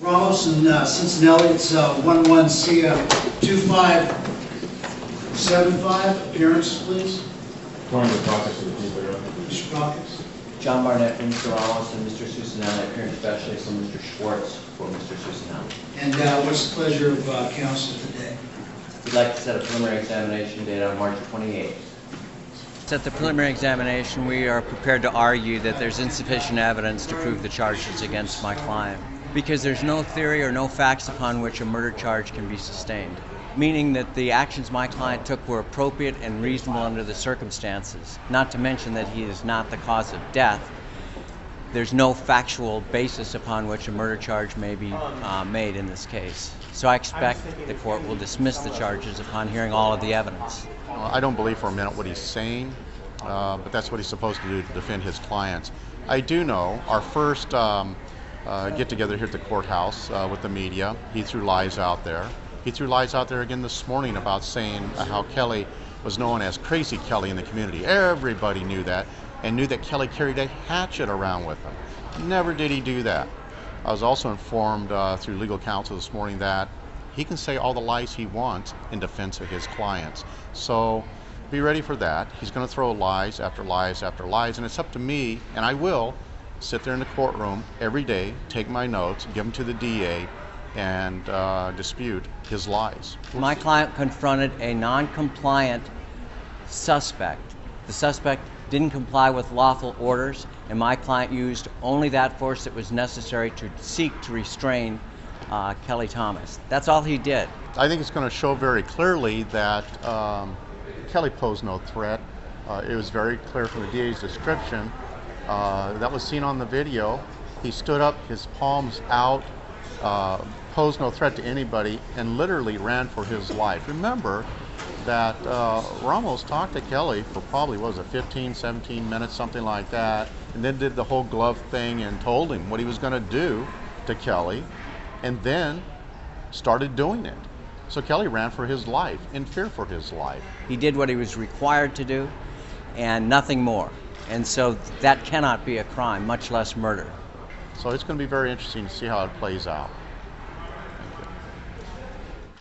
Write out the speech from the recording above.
Ramos and Cincinnati, it's 11C2575. Appearance, please. Mr. Caucus. John Barnett for Mr. Ramos and Mr. Cincinnati, appearance specialist, and Mr. Schwartz for Mr. Cincinnati. And what's the pleasure of counsel today? We'd like to set a preliminary examination date on March 28th. At the preliminary examination, we are prepared to argue that there's insufficient evidence to prove the charges against my client, because there's no theory or no facts upon which a murder charge can be sustained, meaning that the actions my client took were appropriate and reasonable under the circumstances, not to mention that he is not the cause of death. There's no factual basis upon which a murder charge may be made in this case. So I expect the court will dismiss the charges upon hearing all of the evidence. I don't believe for a minute what he's saying, but that's what he's supposed to do to defend his clients. I do know our first get-together here at the courthouse with the media, he threw lies out there. He threw lies out there again this morning about saying how Kelly was known as Crazy Kelly in the community. Everybody knew that and knew that Kelly carried a hatchet around with him. Never did he do that. I was also informed through legal counsel this morning that he can say all the lies he wants in defense of his clients. So be ready for that. He's going to throw lies after lies after lies, and it's up to me, and I will sit there in the courtroom every day, take my notes, give them to the DA, and dispute his lies. My client confronted a non-compliant suspect. The suspect didn't comply with lawful orders, and my client used only that force that was necessary to seek to restrain Kelly Thomas. That's all he did. I think it's going to show very clearly that Kelly posed no threat. It was very clear from the DA's description. That was seen on the video. He stood up, his palms out, posed no threat to anybody, and literally ran for his life. Remember that Ramos talked to Kelly for probably, what was it, 15, 17 minutes, something like that, and then did the whole glove thing and told him what he was going to do to Kelly, and then started doing it. So Kelly ran for his life, in fear for his life. He did what he was required to do, and nothing more. And so that cannot be a crime, much less murder. So it's going to be very interesting to see how it plays out.